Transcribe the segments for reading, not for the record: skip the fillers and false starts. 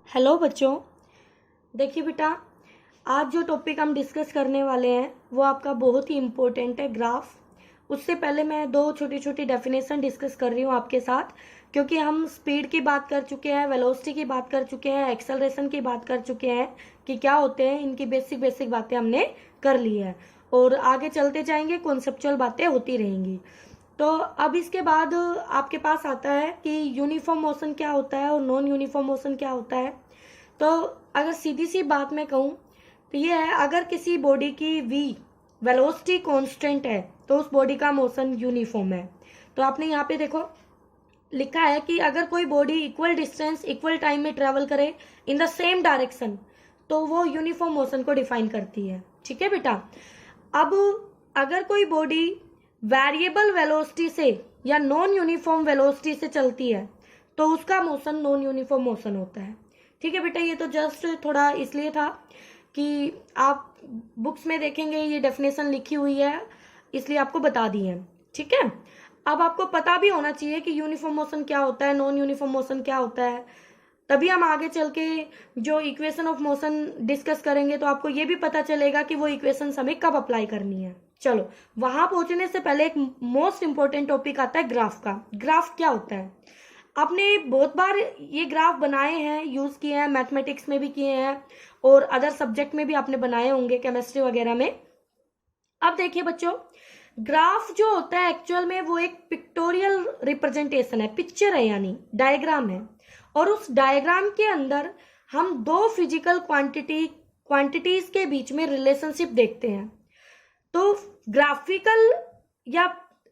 Hello बच्चों। देखिए बेटा, आज जो टॉपिक हम डिस्कस करने वाले हैं वो आपका बहुत ही इम्पोर्टेंट है, ग्राफ। उससे पहले मैं दो छोटी छोटी डेफिनेशन डिस्कस कर रही हूँ आपके साथ, क्योंकि हम स्पीड की बात कर चुके हैं, वेलोसिटी की बात कर चुके हैं, एक्सेलरेशन की बात कर चुके हैं कि क्या होते हैं। इनकी बेसिक बेसिक बातें हमने कर ली है और आगे चलते जाएंगे, कॉन्सेप्चुअल बातें होती रहेंगी। तो अब इसके बाद आपके पास आता है कि यूनिफॉर्म मोशन क्या होता है और नॉन यूनिफॉर्म मोशन क्या होता है। तो अगर सीधी सी बात मैं कहूँ तो ये है, अगर किसी बॉडी की वेलोसिटी कांस्टेंट है तो उस बॉडी का मोशन यूनिफॉर्म है। तो आपने यहाँ पे देखो लिखा है कि अगर कोई body equal distance equal time में ट्रेवल करे इन द सेम डायरेक्शन तो वो यूनिफॉर्म मोशन को डिफाइन करती है। ठीक है बेटा। अब अगर कोई बॉडी वेरिएबल वेलोसिटी से या नॉन यूनिफॉर्म वेलोसिटी से चलती है तो उसका मोशन नॉन यूनिफॉर्म मोशन होता है। ठीक है बेटा, ये तो जस्ट थोड़ा इसलिए था कि आप बुक्स में देखेंगे ये डेफिनेशन लिखी हुई है, इसलिए आपको बता दी है। ठीक है, अब आपको पता भी होना चाहिए कि यूनिफॉर्म मोशन क्या होता है, नॉन यूनिफॉर्म मोशन क्या होता है। तभी हम आगे चल के जो इक्वेशन ऑफ मोशन डिस्कस करेंगे तो आपको ये भी पता चलेगा कि वो इक्वेशन हमें कब अप्लाई करनी है। चलो, वहां पहुंचने से पहले एक मोस्ट इंपॉर्टेंट टॉपिक आता है ग्राफ का। ग्राफ क्या होता है? आपने बहुत बार ये ग्राफ बनाए हैं, यूज किए हैं, मैथमेटिक्स में भी किए हैं और अदर सब्जेक्ट में भी आपने बनाए होंगे, केमिस्ट्री वगैरह में। अब देखिए बच्चों, ग्राफ जो होता है एक्चुअल में वो एक पिक्टोरियल रिप्रेजेंटेशन है, पिक्चर है यानी डायग्राम है। और उस डायग्राम के अंदर हम दो फिजिकल क्वांटिटीज के बीच में रिलेशनशिप देखते हैं। तो ग्राफिकल या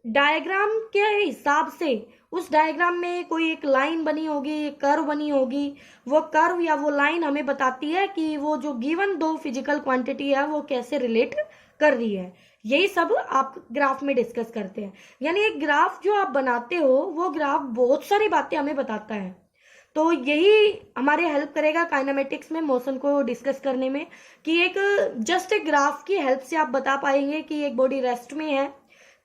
डायग्राम के हिसाब से उस डायग्राम में कोई एक लाइन बनी होगी, एक कर्व बनी होगी। वो कर्व या वो लाइन हमें बताती है कि वो जो गिवन दो फिजिकल क्वांटिटी है वो कैसे रिलेट कर रही है। यही सब आप ग्राफ में डिस्कस करते हैं। यानी एक ग्राफ जो आप बनाते हो वो ग्राफ बहुत सारी बातें हमें बताता है। तो यही हमारे हेल्प करेगा काइनेमेटिक्स में मोशन को डिस्कस करने में, कि एक जस्ट एक ग्राफ की हेल्प से आप बता पाएंगे कि एक बॉडी रेस्ट में है,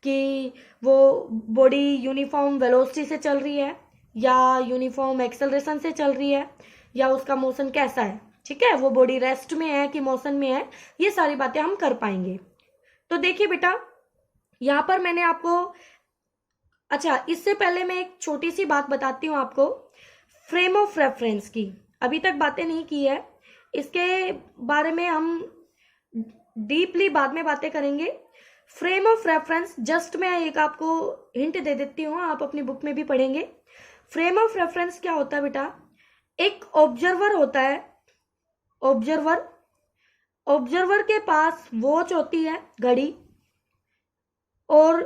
कि वो बॉडी यूनिफॉर्म वेलोसिटी से चल रही है या यूनिफॉर्म एक्सेलरेशन से चल रही है, या उसका मोशन कैसा है। ठीक है, वो बॉडी रेस्ट में है कि मोशन में है, ये सारी बातें हम कर पाएंगे। तो देखिए बेटा, यहां पर मैंने आपको, अच्छा इससे पहले मैं एक छोटी सी बात बताती हूँ आपको फ्रेम ऑफ रेफरेंस की। अभी तक बातें नहीं की है, इसके बारे में हम डीपली बाद में बातें करेंगे। फ्रेम ऑफ रेफरेंस, जस्ट मैं एक आपको हिंट दे देती हूँ, आप अपनी बुक में भी पढ़ेंगे। फ्रेम ऑफ रेफरेंस क्या होता है बेटा? एक ऑब्जर्वर होता है, ऑब्जर्वर के पास वॉच होती है, घड़ी, और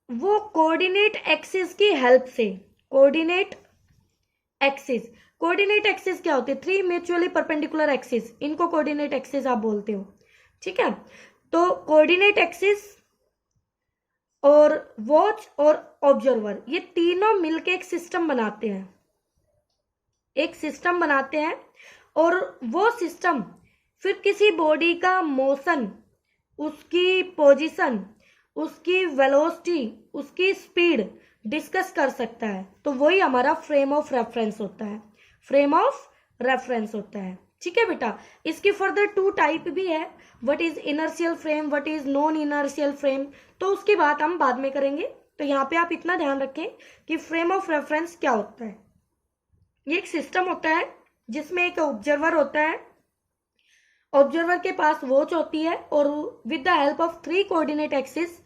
वो कोऑर्डिनेट एक्सिस की हेल्प से, कोऑर्डिनेट एक्सिस क्या होती है? थ्री म्यूचुअली परपेंडिकुलर एक्सिस, इनको कोऑर्डिनेट एक्सिस आप बोलते हो। ठीक है, तो कोऑर्डिनेट एक्सिस और वॉच और ऑब्जर्वर, ये तीनों मिलके एक सिस्टम बनाते हैं, और वो सिस्टम फिर किसी बॉडी का मोशन, उसकी पोजीशन, उसकी वेलोसिटी, उसकी स्पीड डिस्कस कर सकता है। तो वही हमारा फ्रेम ऑफ रेफरेंस होता है। ठीक है बेटा, इसकी फर्दर टू टाइप भी है, what is inertial frame, what is non inertial frame, तो उसकी बात हम बाद में करेंगे। तो यहाँ पे आप इतना ध्यान रखें कि फ्रेम ऑफ रेफरेंस क्या होता है। ये एक सिस्टम होता है जिसमें एक ऑब्जर्वर होता है, ऑब्जर्वर के पास वॉच होती है, और with the help of three coordinate axis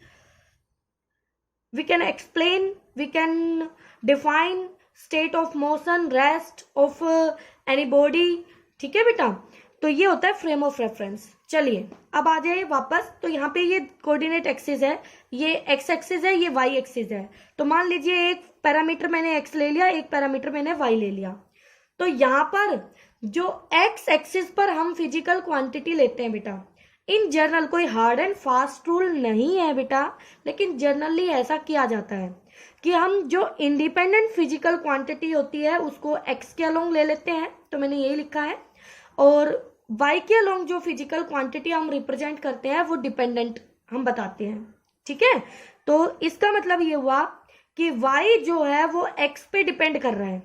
we can define state of motion, rest of any body। ठीक है बेटा, तो ये होता है फ्रेम ऑफ रेफरेंस। चलिए अब आ जाए वापस। तो यहाँ पे ये कोऑर्डिनेट एक्सिस है, ये एक्स एक्सिस है, ये वाई एक्सिस है। तो मान लीजिए एक पैरामीटर मैंने एक्स ले लिया, एक पैरामीटर मैंने वाई ले लिया। तो यहाँ पर जो एक्स एक्सिस पर हम फिजिकल क्वांटिटी लेते हैं बेटा, इन जनरल कोई हार्ड एंड फास्ट रूल नहीं है बेटा, लेकिन जनरली ऐसा किया जाता है कि हम जो इंडिपेंडेंट फिजिकल क्वांटिटी होती है उसको एक्स के अलोंग ले लेते हैं, तो मैंने यही लिखा है, और वाई के अलोंग जो फिजिकल क्वांटिटी हम रिप्रेजेंट करते हैं वो डिपेंडेंट हम बताते हैं। ठीक है, तो इसका मतलब ये हुआ कि वाई जो है वो एक्स पे डिपेंड कर रहा है,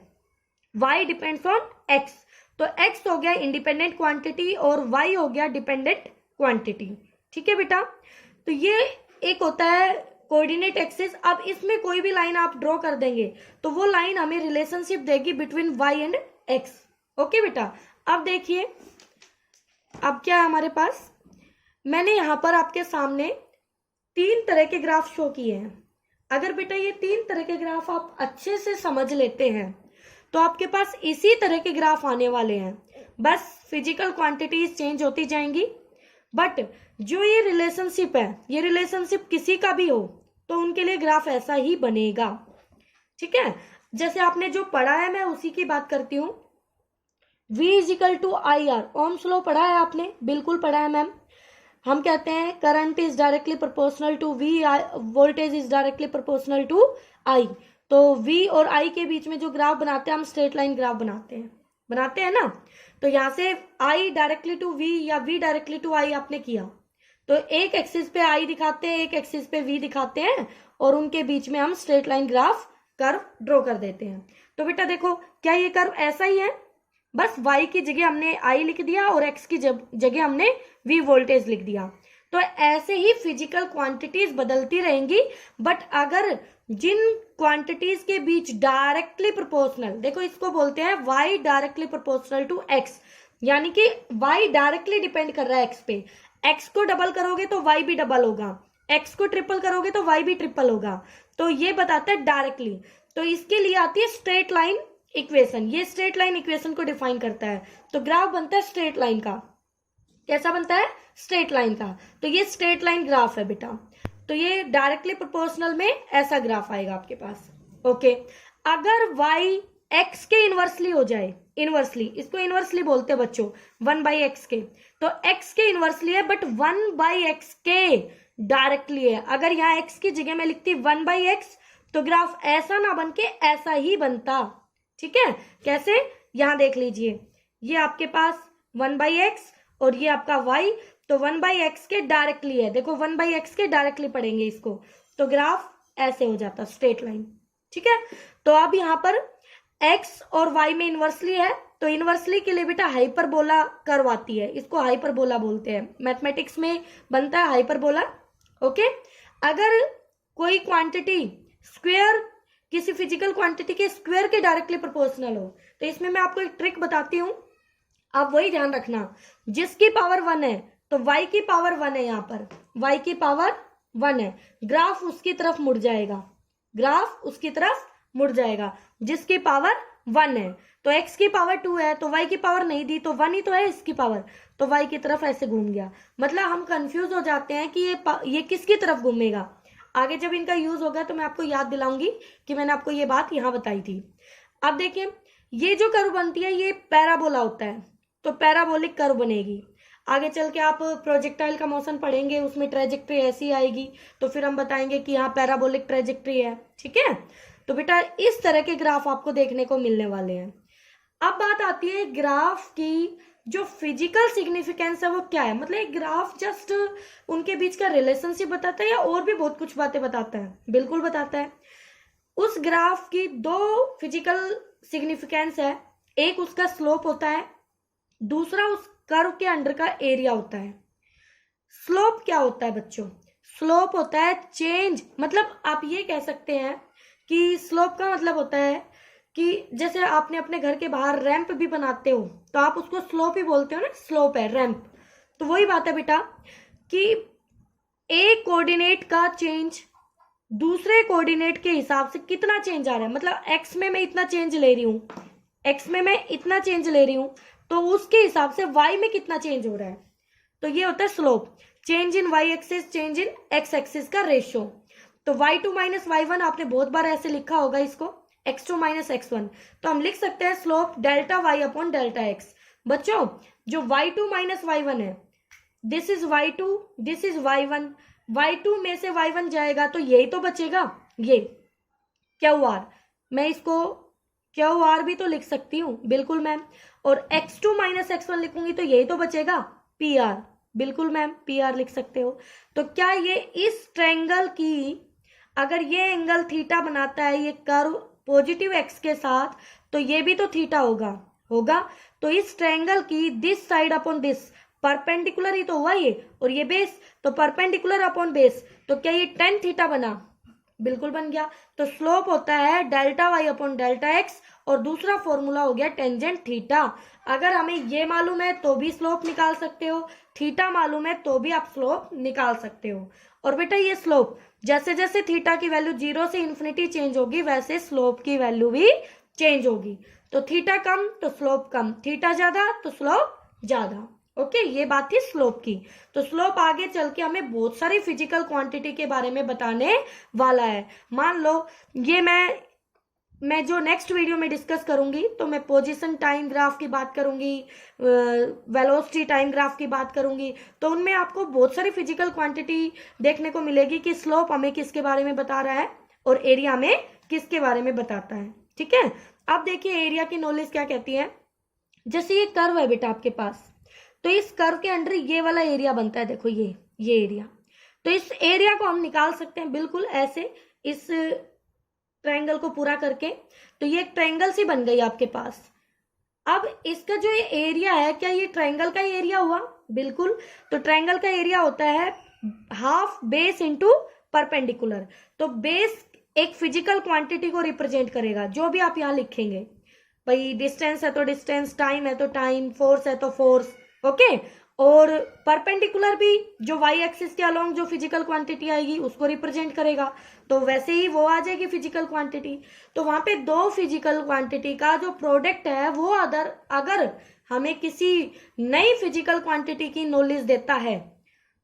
वाई डिपेंड्स ऑन एक्स। तो x हो गया इंडिपेंडेंट क्वांटिटी और y हो गया डिपेंडेंट क्वांटिटी। ठीक है बेटा, तो ये एक होता है कोऑर्डिनेट एक्सिस। अब इसमें कोई भी लाइन आप ड्रॉ कर देंगे तो वो लाइन हमें रिलेशनशिप देगी between y and x। Okay बेटा, अब देखिए अब क्या है हमारे पास, मैंने यहां पर आपके सामने 3 तरह के ग्राफ शो किए हैं। अगर बेटा ये 3 तरह के ग्राफ आप अच्छे से समझ लेते हैं तो आपके पास इसी तरह के ग्राफ आने वाले हैं, बस फिजिकल क्वांटिटीज चेंज होती जाएंगी, बट जो ये रिलेशनशिप है, ये रिलेशनशिप किसी का भी हो तो उनके लिए ग्राफ ऐसा ही बनेगा। ठीक है, जैसे आपने जो पढ़ा है मैं उसी की बात करती हूँ। V is equal to I R, Ohm's law पढ़ा है आपने? बिल्कुल पढ़ा है मैम। हम कहते हैं current is directly proportional to V, voltage is directly proportional to I। तो V और I के बीच में जो ग्राफ बनाते हैं हम स्ट्रेट लाइन ग्राफ बनाते हैं ना। तो यहां से I डायरेक्टली टू V या V डायरेक्टली टू I आपने किया, तो एक एक्सिस पे I दिखाते हैं, एक एक्सिस पे V दिखाते हैं और उनके बीच में हम straight line graph curve draw कर देते हैं। तो बेटा देखो, क्या ये कर्व ऐसा ही है? बस y की जगह हमने I लिख दिया और x की जगह हमने V वोल्टेज लिख दिया। तो ऐसे ही फिजिकल क्वांटिटीज बदलती रहेंगी, बट अगर जिन क्वांटिटीज के बीच डायरेक्टली प्रोपोर्शनल, देखो इसको बोलते हैं y directly proportional to x, यानी कि y डायरेक्टली डिपेंड कर रहा है x पे। x को डबल करोगे तो y भी डबल होगा, x को ट्रिपल करोगे तो y भी ट्रिपल होगा। तो ये बताता है डायरेक्टली। तो इसके लिए आती है स्ट्रेट लाइन इक्वेशन, ये स्ट्रेट लाइन इक्वेशन को डिफाइन करता है। तो ग्राफ बनता है स्ट्रेट लाइन का। कैसा बनता है? स्ट्रेट लाइन का। तो ये स्ट्रेट लाइन ग्राफ है बेटा। तो ये डायरेक्टली प्रोपोर्शनल में ऐसा ग्राफ आएगा आपके पास। ओके, अगर y x के इनवर्सली हो जाए, इनवर्सली, इसको इनवर्सली बोलते हैं बच्चों, 1/x के, तो x के इनवर्सली है बट 1/x के डायरेक्टली है। अगर यहाँ x की जगह में लिखती 1/x तो ग्राफ ऐसा ना बन के ऐसा ही बनता। ठीक है, कैसे? यहां देख लीजिए, ये आपके पास 1/x और ये आपका y, तो 1/x के डायरेक्टली है। देखो 1/x के डायरेक्टली पढ़ेंगे इसको, तो ग्राफ ऐसे हो जाता स्ट्रेट लाइन। ठीक है, तो अब यहाँ पर x और y में इनवर्सली है, तो इनवर्सली के लिए बेटा हाइपरबोला कर्व आती है, इसको हाइपरबोला बोलते हैं, मैथमेटिक्स में बनता है हाइपरबोला। ओके, अगर कोई क्वांटिटी स्क्वायर किसी फिजिकल क्वांटिटी के स्क्वायर के डायरेक्टली प्रोपोर्शनल हो, तो इसमें मैं आपको एक ट्रिक बताती हूँ, आप वही ध्यान रखना। जिसकी पावर 1 है तो y की पावर 1 है, यहाँ पर y की पावर 1 है, ग्राफ उसकी तरफ मुड़ जाएगा, ग्राफ उसकी तरफ मुड़ जाएगा जिसकी पावर 1 है। तो x की पावर 2 है तो y की पावर नहीं दी, तो 1 ही तो है इसकी पावर, तो y की तरफ ऐसे घूम गया। मतलब हम कंफ्यूज हो जाते हैं कि ये किसकी तरफ घूमेगा। आगे जब इनका यूज होगा तो मैं आपको याद दिलाऊंगी कि मैंने आपको ये बात यहाँ बताई थी। अब देखिए, ये जो कर्व बनती है ये पैराबोला होता है, तो पैराबोलिक कर्व बनेगी। आगे चल के आप प्रोजेक्टाइल का मोशन पढ़ेंगे, उसमें ट्रेजेक्ट्री ऐसी आएगी, तो फिर हम बताएंगे कि यहाँ पैराबोलिक ट्रेजेक्ट्री है। ठीक है, तो बेटा इस तरह के ग्राफ आपको देखने को मिलने वाले हैं। अब बात आती है ग्राफ की जो फिजिकल सिग्निफिकेंस है वो क्या है। मतलब एक ग्राफ जस्ट उनके बीच का रिलेशनशिप बताता है या और भी बहुत कुछ बातें बताता है? बिल्कुल बताता है। उस ग्राफ की 2 फिजिकल सिग्निफिकेंस है, एक उसका स्लोप होता है, दूसरा उस कर्व के अंडर का एरिया होता है। स्लोप क्या होता है बच्चों? स्लोप होता है चेंज, मतलब आप ये कह सकते हैं कि स्लोप का मतलब होता है कि जैसे आपने अपने घर के बाहर रैंप भी बनाते हो तो आप उसको स्लोप ही बोलते हो ना, स्लोप है रैंप। तो वही बात है बेटा कि एक कोऑर्डिनेट का चेंज दूसरे कोऑर्डिनेट के हिसाब से कितना चेंज आ रहा है। मतलब एक्स में मैं इतना चेंज ले रही हूँ, एक्स में मैं इतना चेंज ले रही हूँ, तो उसके हिसाब से वाई में कितना चेंज हो रहा है। तो ये होता है slope, change in Y axis change in X axis का रेशियो। तो y2 माइनस y1 आपने बहुत बार ऐसे लिखा होगा इसको, x2 माइनस x1, तो हम लिख सकते हैं slope delta y upon delta x। बच्चों जो y2 माइनस y1 है, this is y2, this is y1, y2 में से y1 जाएगा तो यही तो बचेगा, ये QR, मैं इसको QR भी तो लिख सकती हूँ, बिल्कुल मैम। और x2 माइनस x1 लिखूंगी तो यही तो बचेगा PR, बिल्कुल मैम PR लिख सकते हो। तो क्या ये इस ट्रायंगल की, अगर ये एंगल थीटा बनाता है ये कर्व पॉजिटिव x के साथ, तो ये भी तो थीटा होगा, तो इस ट्रायंगल की this side upon this perpendicular ही तो हुआ ये, और ये बेस, तो परपेंडिकुलर अपॉन बेस, तो क्या ये tan थीटा बना? बिल्कुल बन गया। तो स्लोप होता है delta Y upon delta X, और दूसरा फॉर्मूला हो गया टेंजेंट थीटा। अगर हमें ये मालूम है तो भी स्लोप निकाल सकते हो, थीटा मालूम है तो भी आप स्लोप निकाल सकते हो। और बेटा ये स्लोप जैसे जैसे थीटा की वैल्यू 0 से इन्फिनिटी चेंज होगी वैसे स्लोप की वैल्यू भी चेंज होगी। तो थीटा कम तो स्लोप कम, थीटा ज्यादा तो स्लोप ज्यादा। ओके, ये बात थी स्लोप की। तो स्लोप आगे चल के हमें बहुत सारी फिजिकल क्वांटिटी के बारे में बताने वाला है। मान लो ये मैं जो नेक्स्ट वीडियो में डिस्कस करूंगी तो मैं पोजीशन टाइम ग्राफ की बात करूंगी, वेलोसिटी टाइम ग्राफ की बात करूंगी, तो उनमें आपको बहुत सारी फिजिकल क्वांटिटी देखने को मिलेगी कि स्लोप हमें किसके बारे में बता रहा है और एरिया हमें किसके बारे में बताता है। ठीक है, अब देखिए एरिया की नॉलेज क्या कहती है। जैसे ये कर्व है बेटा आपके पास, तो इस कर्व के अंडर ये वाला एरिया बनता है, देखो ये एरिया। तो इस एरिया को हम निकाल सकते हैं बिल्कुल ऐसे, इस ट्रायंगल को पूरा करके। तो ये एक ट्रायंगल सी बन गई आपके पास। अब इसका जो ये एरिया है, क्या ये ट्रायंगल का एरिया हुआ? बिल्कुल। तो ट्रायंगल का एरिया होता है हाफ बेस इंटू परपेंडिकुलर। तो बेस एक फिजिकल क्वांटिटी को रिप्रेजेंट करेगा, जो भी आप यहाँ लिखेंगे, भाई डिस्टेंस है तो डिस्टेंस, टाइम है तो टाइम, फोर्स है तो फोर्स। ओके, और परपेंडिकुलर भी जो वाई एक्सिस के अलोंग जो फिजिकल क्वांटिटी आएगी उसको रिप्रेजेंट करेगा, तो वैसे ही वो आ जाएगी फिजिकल क्वांटिटी। तो वहां पे दो फिजिकल क्वांटिटी का जो प्रोडक्ट है वो अगर हमें किसी नई फिजिकल क्वांटिटी की नॉलेज देता है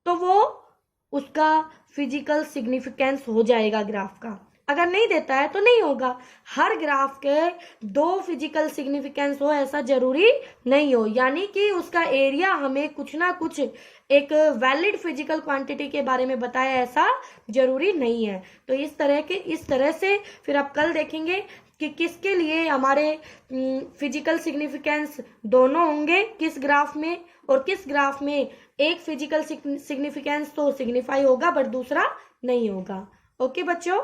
तो वो उसका फिजिकल सिग्निफिकेंस हो जाएगा ग्राफ का। अगर नहीं देता है तो नहीं होगा। हर ग्राफ के दो फिजिकल सिग्निफिकेंस हो ऐसा जरूरी नहीं हो, यानी कि उसका एरिया हमें कुछ ना कुछ एक वैलिड फिजिकल क्वांटिटी के बारे में बताया ऐसा जरूरी नहीं है। तो इस तरह से फिर आप कल देखेंगे कि किसके लिए हमारे फिजिकल सिग्निफिकेंस दोनों होंगे किस ग्राफ में, और किस ग्राफ में एक फिजिकल सिग्निफिकेंस तो सिग्निफाई होगा बट दूसरा नहीं होगा। ओके बच्चों।